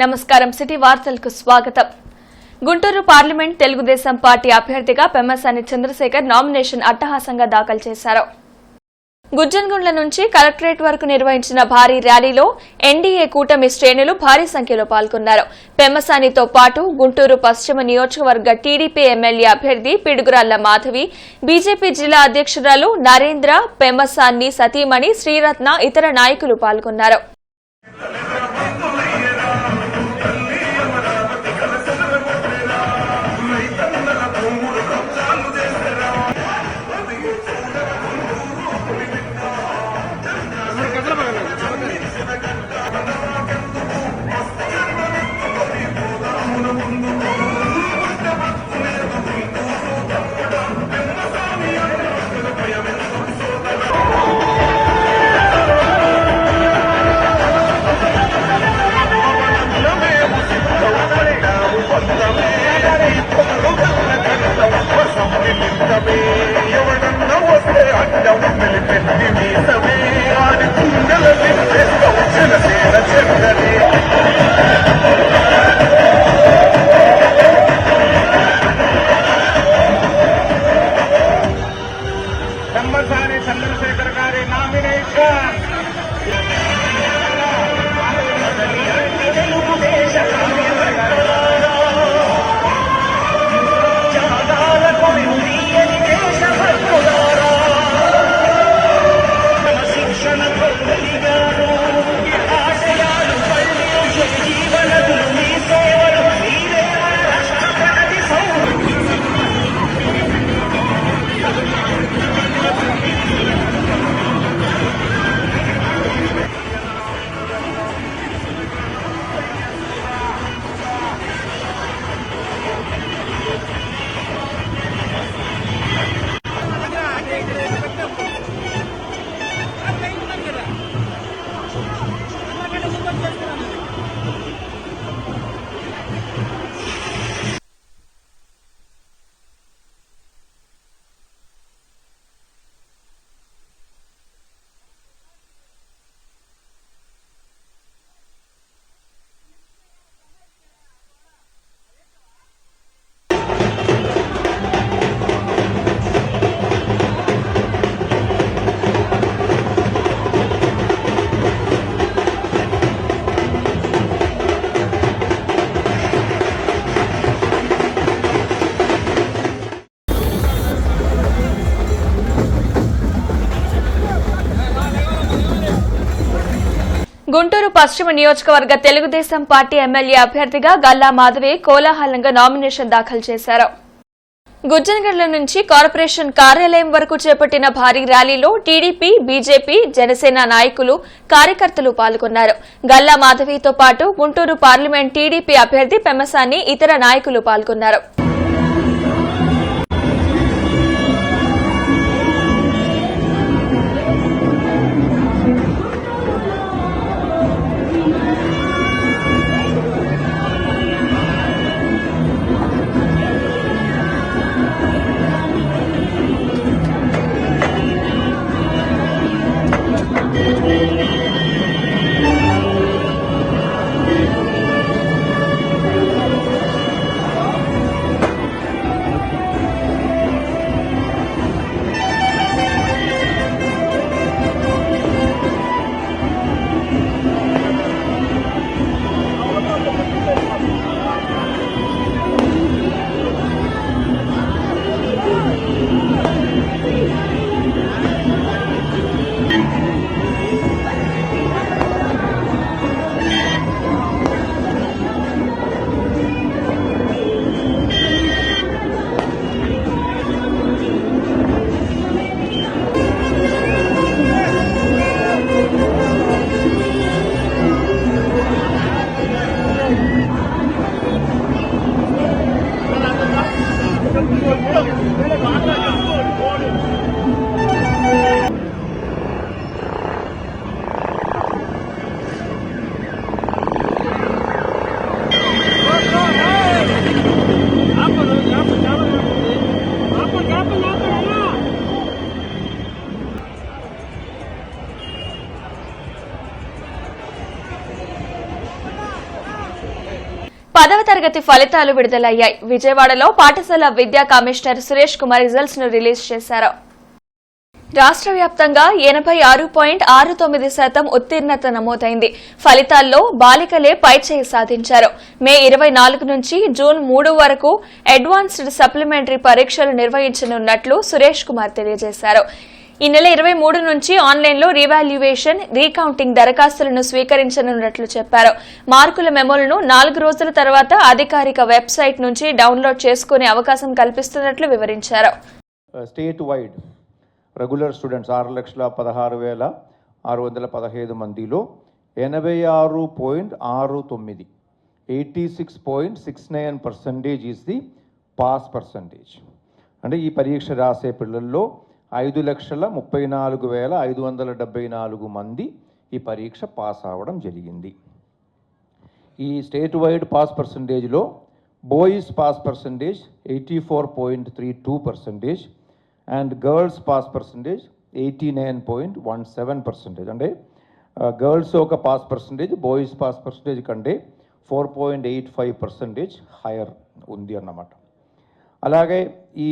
నమస్కారం సిటీ వార్తలకు స్వాగతం. గుంటూరు పార్లమెంట్ తెలుగుదేశం పార్టీ అభ్యర్థిగా పెమ్మసాని చంద్రశేఖర్ నామినేషన్ అట్టహాసంగా దాఖలు చేశారు. గుజ్జన్గుండ్ల నుంచి కలెక్టరేట్ వరకు నిర్వహించిన భారీ ర్యాలీలో ఎన్డీఏ కూటమి శ్రేణులు భారీ సంఖ్యలో పాల్గొన్నారు. పెమ్మసానితో పాటు గుంటూరు పశ్చిమ నియోజకవర్గ టీడీపీ ఎమ్మెల్యే అభ్యర్థి పిడుగురాళ్ల మాధవి, బీజేపీ జిల్లా అధ్యక్షురాలు నరేంద్ర, పెమ్మసాని సతీమణి శ్రీరత్న ఇతర నాయకులు పాల్గొన్నారు. పెమ్మసాని చంద్రశేఖర్ గారి నామినేషన్ గుంటూరు పశ్చిమ నియోజకవర్గ తెలుగుదేశం పార్టీ ఎమ్మెల్యే అభ్యర్థిగా గల్లా మాధవి కోలాహలంగా నామినేషన్ దాఖలు చేశారు. గుజ్జన్గడ్ల నుంచి కార్పొరేషన్ కార్యాలయం వరకు చేపట్టిన భారీ ర్యాలీలో టీడీపీ, బీజేపీ, జనసేన నాయకులు, కార్యకర్తలు పాల్గొన్నారు. గల్లా మాధవితో పాటు గుంటూరు పార్లమెంట్ టీడీపీ అభ్యర్థి పెమ్మసాని ఇతర నాయకులు పాల్గొన్నారు. 10వ తరగతి ఫలితాలు విడుదలయ్యాయి. విజయవాడలో పాఠశాల విద్యా కమిషనర్ సురేష్ కుమార్ రిజల్ట్స్ ను రిలీజ్ చేశారు. రాష్ట్ర వ్యాప్తంగా 86.69% ఉత్తీర్ణత నమోదైంది. ఫలితాల్లో బాలికలే పైచేయి సాధించారు. మే 24 నుంచి జూన్ 3 వరకు అడ్వాన్స్డ్ సప్లిమెంటరీ పరీక్షలు నిర్వహించనున్నట్లు సురేష్ కుమార్ తెలియజేశారు. ఈ నెల 23 నుంచి ఆన్లైన్లో రీవాల్యుయేషన్, రీకౌంటింగ్ దరఖాస్తులను స్వీకరించనున్నట్లు చెప్పారు. మార్కుల మెమోలను 4 రోజుల తర్వాత అధికారిక వెబ్సైట్ నుంచి డౌన్లోడ్ చేసుకునే అవకాశం కల్పిస్తున్నట్లు వివరించారు. స్టేట్ వైడ్ రెగ్యులర్ స్టూడెంట్స్ 6,16,615 మందిలో 86.69 86.69% ఈజ్ ది పాస్ పర్సంటేజ్. అంటే ఈ పరీక్ష రాసే పిల్లల్లో 5,34,574 మంది ఈ పరీక్ష పాస్ అవ్వడం జరిగింది. ఈ స్టేట్ వైడ్ పాస్ పర్సంటేజ్లో boys pass percentage 84.32% and girls pass percentage 89.17%. అంటే గర్ల్స్ ఒక pass percentage boys pass percentage కంటే 4.85% హైయర్ ఉంది అన్నమాట. అలాగే ఈ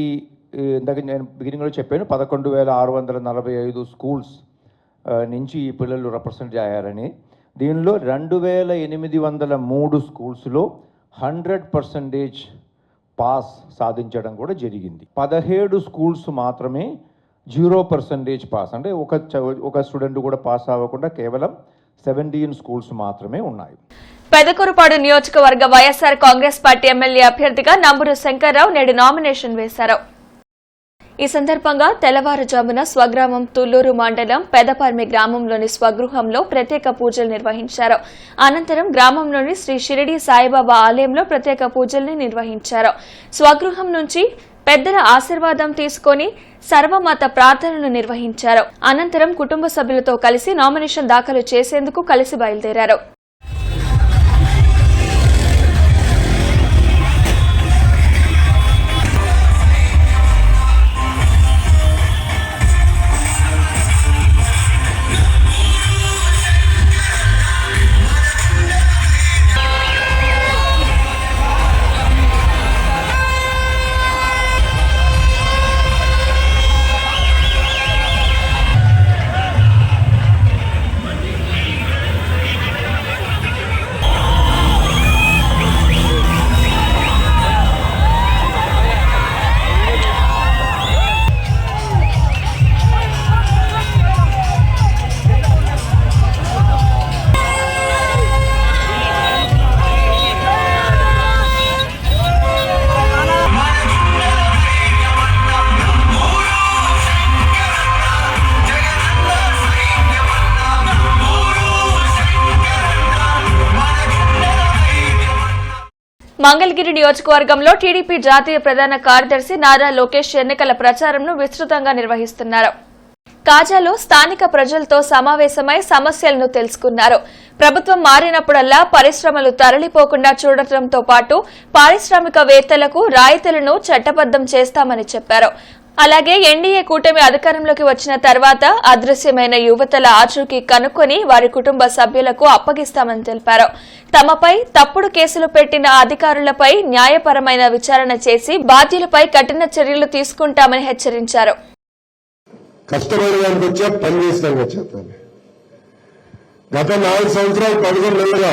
ఇందాక నేను బిగినింగ్లో చెప్పాను 11,645 స్కూల్స్ నుంచి ఈ పిల్లలు రిప్రజెంట్ అయ్యారని. దీనిలో 2,803 స్కూల్స్లో 100% పాస్ సాధించడం కూడా జరిగింది. 17 స్కూల్స్ మాత్రమే 0% పాస్, అంటే ఒక స్టూడెంట్ కూడా పాస్ అవ్వకుండా కేవలం 17 స్కూల్స్ మాత్రమే ఉన్నాయి. పెదకూరుపాడు నియోజకవర్గ వైఎస్ఆర్ కాంగ్రెస్ పార్టీ ఎమ్మెల్యే అభ్యర్థిగా నంబూరు శంకర్రావు నేడు నామినేషన్ వేశారు. ఈ సందర్భంగా తెల్లవారుజామున స్వగ్రామం తుళ్లూరు మండలం పెదపర్మి గ్రామంలోని స్వగృహంలో ప్రత్యేక పూజలు నిర్వహించారు. అనంతరం గ్రామంలోని శ్రీ షిరిడి సాయిబాబా ఆలయంలో ప్రత్యేక పూజల్ని నిర్వహించారు. స్వగృహం నుంచి పెద్దల ఆశీర్వాదం తీసుకుని సర్వమత ప్రార్థనలు నిర్వహించారు. అనంతరం కుటుంబ సభ్యులతో కలిసి నామినేషన్ దాఖలు చేసేందుకు కలిసి బయలుదేరారు. మంగళగిరి నియోజకవర్గంలో టీడీపీ జాతీయ ప్రధాన కార్యదర్శి నారా లోకేష్ ఎన్నికల ప్రచారంను విస్తృతంగా నిర్వహిస్తున్నారు. కాజాలో స్థానిక ప్రజలతో సమావేశమై సమస్యలను తెలుసుకున్నారు. ప్రభుత్వం మారినప్పుడల్లా పరిశ్రమలు తరలిపోకుండా చూడటంతో పాటు పారిశ్రామికవేత్తలకు రాయితీలను చట్టబద్దం చేస్తామని చెప్పారు. అలాగే ఎన్డీఏ కూటమి అధికారంలోకి వచ్చిన తర్వాత అదృశ్యమైన యువతల ఆచూకీ కనుక్కొని వారి కుటుంబ సభ్యులకు అప్పగిస్తామని తెలిపారు. తమపై తప్పుడు కేసులు పెట్టిన అధికారులపై న్యాయపరమైన విచారణ చేసి బాధ్యులపై కఠిన చర్యలు తీసుకుంటామని హెచ్చరించారు. కష్టపడడానికి వచ్చా, పని చేసడానికి వచ్చా. గత 4 సంవత్సరాలు 11 నెలలుగా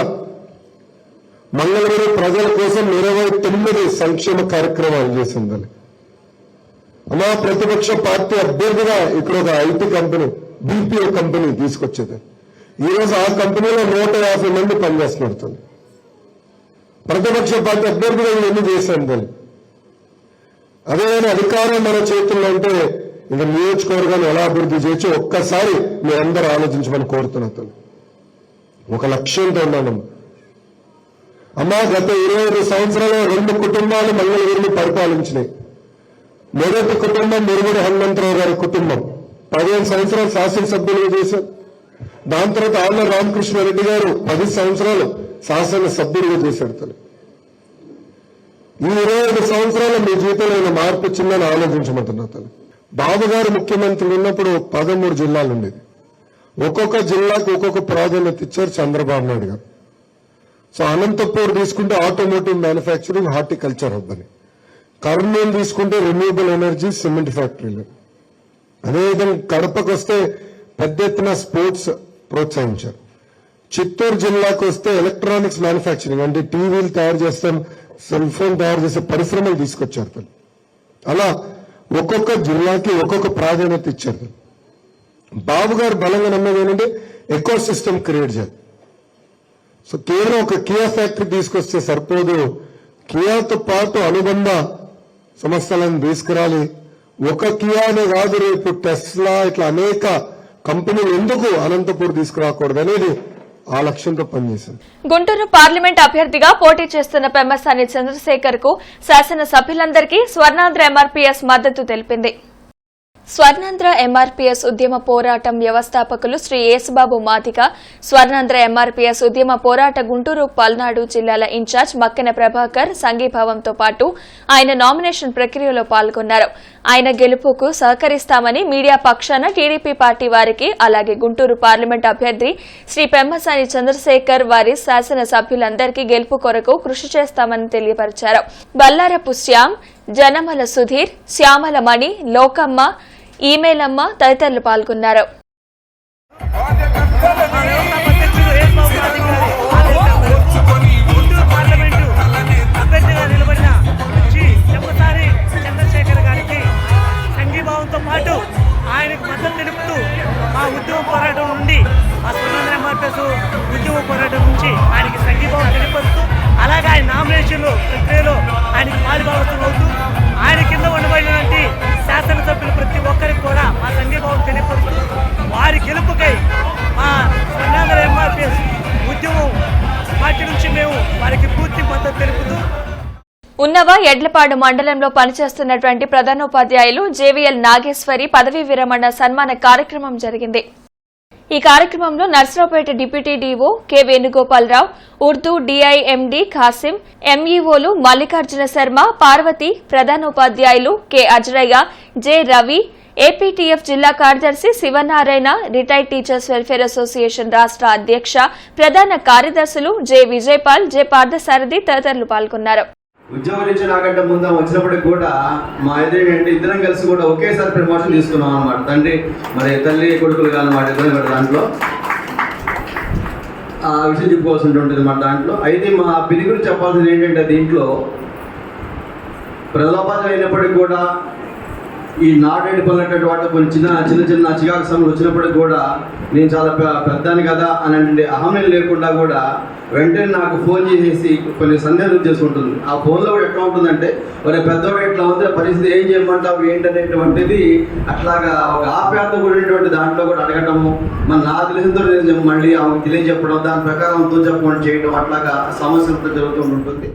మంగళగిరి ప్రజల కోసం 29 సంక్షేమ కార్యక్రమాలు చేసిందని. అలా ప్రతిపక్ష పార్టీ అభ్యర్థిగా ఇక్కడ ఒక ఐటీ కంపెనీ, బీపీఓ కంపెనీ తీసుకొచ్చేది. ఈరోజు ఆ కంపెనీలో 150 మంది పనిచేస్తున్నారు. ప్రతిపక్ష పార్టీ అభ్యర్థిగా ఇవన్నీ చేశాను దాన్ని. అదేవిధంగా అధికారం మన చేతుల్లో అంటే ఇంకా నియోజకవర్గాన్ని ఎలా అభివృద్ధి చేయొచ్చు ఒక్కసారి మీరందరూ ఆలోచించమని కోరుతున్నా. ఒక లక్ష్యంతో ఉన్నాను. అమ్మా, గత 25 సంవత్సరాలు 2 కుటుంబాలు మంగళగిరిని పరిపాలించినాయి. మొదటి కుటుంబం మురుగుడు హనుమంతరావు గారి కుటుంబం 15 సంవత్సరాలు శాసనసభ్యులుగా చేశారు. దాని తర్వాత ఆళ్ళ రామకృష్ణారెడ్డి గారు 10 సంవత్సరాలు శాసనసభ్యులుగా చేశాడు. ఈ 25 సంవత్సరాలు మీ జీవితంలో మార్పు వచ్చిందని ఆలోచించమంటున్నా. బాబు గారు ముఖ్యమంత్రి ఉన్నప్పుడు 13 జిల్లాలు ఉండేది. ఒక్కొక్క జిల్లాకు ఒక్కొక్క ప్రాధాన్యత ఇచ్చారు చంద్రబాబు నాయుడు గారు. సో అనంతపూర్ తీసుకుంటే ఆటోమోటివ్ మ్యానుఫ్యాక్చరింగ్, హార్టికల్చర్ హబ్ అని, కర్నూలు తీసుకుంటే రెన్యూబుల్ ఎనర్జీ, సిమెంట్ ఫ్యాక్టరీలు. అదేవిధంగా కడపకు వస్తే పెద్ద ఎత్తున స్పోర్ట్స్ ప్రోత్సహించారు. చిత్తూరు జిల్లాకు వస్తే ఎలక్ట్రానిక్స్ మ్యానుఫ్యాక్చరింగ్ అంటే టీవీలు తయారు చేస్తాం, సెల్ ఫోన్ తయారు చేసే పరిశ్రమలు తీసుకొచ్చారు. అలా ఒక్కొక్క జిల్లాకి ఒక్కొక్క ప్రాధాన్యత ఇచ్చారు. బాబు గారు బలంగా నమ్మేది ఏంటంటే ఎకో సిస్టమ్ క్రియేట్ చేయాలి. సో కేవలం ఒక కియా ఫ్యాక్టరీ తీసుకొస్తే సరిపోదు, కియాతో పాటు అనుబంధ సంస్థలను తీసుకురాలి. ఒక కియానే కాదు, రేపు టెస్లా ఇట్లా అనేక కంపెనీలు ఎందుకు అనంతపూర్ తీసుకురాకూడదు అనేది ఆ లక్ష్యంతో పనిచేశారు. గుంటూరు పార్లమెంట్ అభ్యర్థిగా పోటీ చేస్తున్న పెమ్మసాని చంద్రశేఖర్ కు శాసనసభ్యులందరికీ స్వర్ణాంధ్ర ఎంఆర్పీఎస్ మద్దతు తెలిపింది. స్వర్ణాంధ్ర ఎంఆర్పీఎస్ ఉద్యమ పోరాటం వ్యవస్థాపకులు శ్రీ యేసుబాబు మాదిక, స్వర్ణాంధ్ర ఎంఆర్పీఎస్ ఉద్యమ పోరాట గుంటూరు పల్నాడు జిల్లాల ఇన్ఛార్జ్ మక్కెన ప్రభాకర్ సంఘీభావంతో పాటు ఆయన నామినేషన్ ప్రక్రియలో పాల్గొన్నారు. ఆయన గెలుపుకు సహకరిస్తామని మీడియా పక్షాన టీడీపీ పార్టీ వారికి, అలాగే గుంటూరు పార్లమెంట్ అభ్యర్థి శ్రీ పెమ్మసాని చంద్రశేఖర్ వారి శాసనసభ్యులందరికీ గెలుపు కొరకు కృషి చేస్తామని తెలియపరిచారు. బల్లారపు శ్యామ్, జనమల సుధీర్, శ్యామల మణి, లోకమ్మ, ఈమెయిలమ్మ తదితరులు పాల్గొన్నారు. పాటు ఆయనకు మద్దతు తెలుపుతూ మా ఉద్యమ పోరాటం నుండి, మా స్వర్ణాంధ్ర ఎంఆర్పీఎస్ ఉద్యమ పోరాటం నుంచి ఆయనకి సంఘీభావం తెలియపరుస్తూ, అలాగే ఆయన నామినేషన్ ప్రక్రియలో ఆయనకి పాలుభాగస్తులు అవుతూ, ఆయన కింద ఉండబడినటువంటి శాసనసభ్యులు ప్రతి ఒక్కరికి కూడా మా సంఘీభావం తెలియపరుస్తూ, వారి గెలుపుకై మా స్వర్ణాంధ్ర ఎంఆర్పీఎస్ ఉద్యమం పార్టీ నుంచి మేము వారికి పూర్తి మద్దతు తెలుపుతూ ఉన్నవ ఎడ్లపాడు మండలంలో పనిచేస్తున్నటువంటి ప్రధానోపాధ్యాయులు జేవీఎల్ నాగేశ్వరి పదవీ విరమణ సన్మాన కార్యక్రమం జరిగింది. ఈ కార్యక్రమంలో Narasaraopet deputy DO K Venugopalarao, Urdu DIMD Khasim, ఎంఈఓలు మల్లికార్జున శర్మ, పార్వతి, ప్రధానోపాధ్యాయులు K Ajarayya, J Ravi, APTF జిల్లా కార్యదర్శి Sivanarayana, retired teachers welfare association రాష్ట్ర అధ్యక్ష, ప్రధాన కార్యదర్శులు జె విజయపాల్, జె పార్థసారథి తదితరులు పాల్గొన్నారు. ఉద్యోగం నుంచి నాకంటే ముందు వచ్చినప్పటికి కూడా మా ఎదురు ఇద్దరం కలిసి కూడా ఒకేసారి ప్రమోషన్ తీసుకున్నాం అనమాట. తండ్రి మరి తల్లి కొడుకులు కానమాట ఇద్దరం కూడా దాంట్లో ఆ విషయం చెప్పుకోవాల్సి ఉంటుంది మా దాంట్లో. అయితే మా పిలుగురు చెప్పాల్సింది ఏంటంటే దీంట్లో ప్రజోపాధ్యాయులు అయినప్పటికీ కూడా ఈ నాటేడు పడినటువంటి వాటి కొన్ని చిన్న చికాకు సమస్యలు వచ్చినప్పటికి కూడా నేను చాలా పెద్దాను కదా అని అహమ్యం లేకుండా కూడా వెంటనే నాకు ఫోన్ చేసేసి కొన్ని సందేహాలు చేసుకుంటుంది. ఆ ఫోన్లో కూడా ఎట్లా ఉంటుందంటే మరి పెద్దవాడు ఎట్లా ఉంది, పరిస్థితి ఏం చేయమంటావు ఏంటనేటువంటిది అట్లాగా ఒక ఆప్యాయత కూడినటువంటి దాంట్లో కూడా అడగటము, మరి నా తెలిసినంతో మళ్ళీ ఆమెకు తెలియజెప్పడం, దాని ప్రకారంతో చెప్పడం చేయడం, అట్లాగా సమస్యలతో జరుగుతూ ఉంటుంది.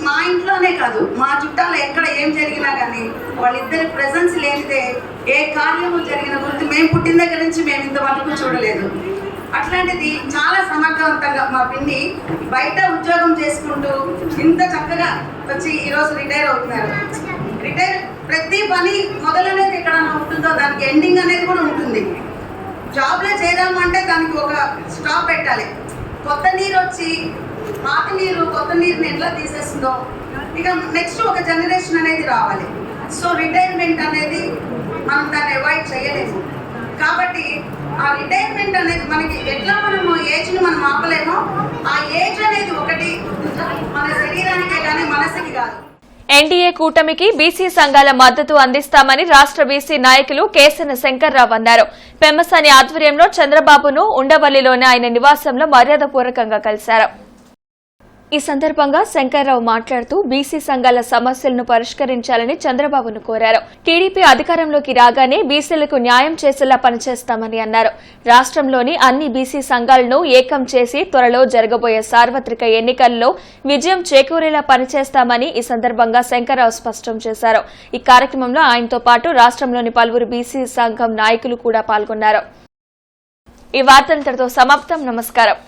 మా ఇంట్లోనే కాదు, మా చుట్టాలు ఎక్కడ ఏం జరిగినా కానీ వాళ్ళిద్దరి ప్రెజెన్స్ లేనిదే ఏ కార్యము జరిగిన గురించి మేము పుట్టిన దగ్గర నుంచి మేము ఇంతవరకు చూడలేదు. అట్లాంటిది చాలా సమర్థవంతంగా మా పిన్ని బయట ఉద్యోగం చేసుకుంటూ ఇంత చక్కగా వచ్చి ఈరోజు రిటైర్ అవుతున్నారు. రిటైర్ ప్రతి పని మొదలనేది ఎక్కడన్నా ఉంటుందో దానికి ఎండింగ్ అనేది కూడా ఉంటుంది. జాబ్లో చేరాము అంటే దానికి ఒక స్టాప్ పెట్టాలి. కొత్త నీరు వచ్చి పాత నీరు కొత్త నీరుని ఎట్లా తీసేస్తుందో ఇక నెక్స్ట్ ఒక జనరేషన్ అనేది రావాలి. సో రిటైర్మెంట్ అనేది మనం దాన్ని అవాయిడ్ చేయలేము. కాబట్టి ఆ రిటైర్మెంట్ అనేది మనకి ఎట్లా మనము ఏజ్ని మనం ఆపలేమో, ఆ ఏజ్ అనేది ఒకటి మన శరీరానికే కానీ మనసుకి కాదు. ఎన్డీఏ కూటమికి బీసీ సంఘాల మద్దతు అందిస్తామని రాష్ట్ర బీసీ నాయకులు కేసన శంకర్రావు అన్నారు. పెమ్మసాని ఆధ్వర్యంలో చంద్రబాబును ఉండవల్లిలోని ఆయన నివాసంలో మర్యాదపూర్వకంగా కలిశారు. ఈ సందర్భంగా శంకర్రావు మాట్లాడుతూ బీసీ సంఘాల సమస్యలను పరిష్కరించాలని చంద్రబాబును కోరారు. టీడీపీ అధికారంలోకి రాగానే బీసీలకు న్యాయం చేసేలా పనిచేస్తామని అన్నారు. రాష్ట్రంలోని అన్ని బీసీ సంఘాలను ఏకం చేసి త్వరలో జరగబోయే సార్వత్రిక ఎన్నికల్లో విజయం చేకూరేలా పనిచేస్తామని ఈ సందర్భంగా శంకర్రావు స్పష్టం చేశారు. ఈ కార్యక్రమంలో ఆయనతో పాటు రాష్ట్రంలోని పలువురు బీసీ సంఘం నాయకులు కూడా పాల్గొన్నారు. ఈ వార్తలతో సమాప్తం. నమస్కారం.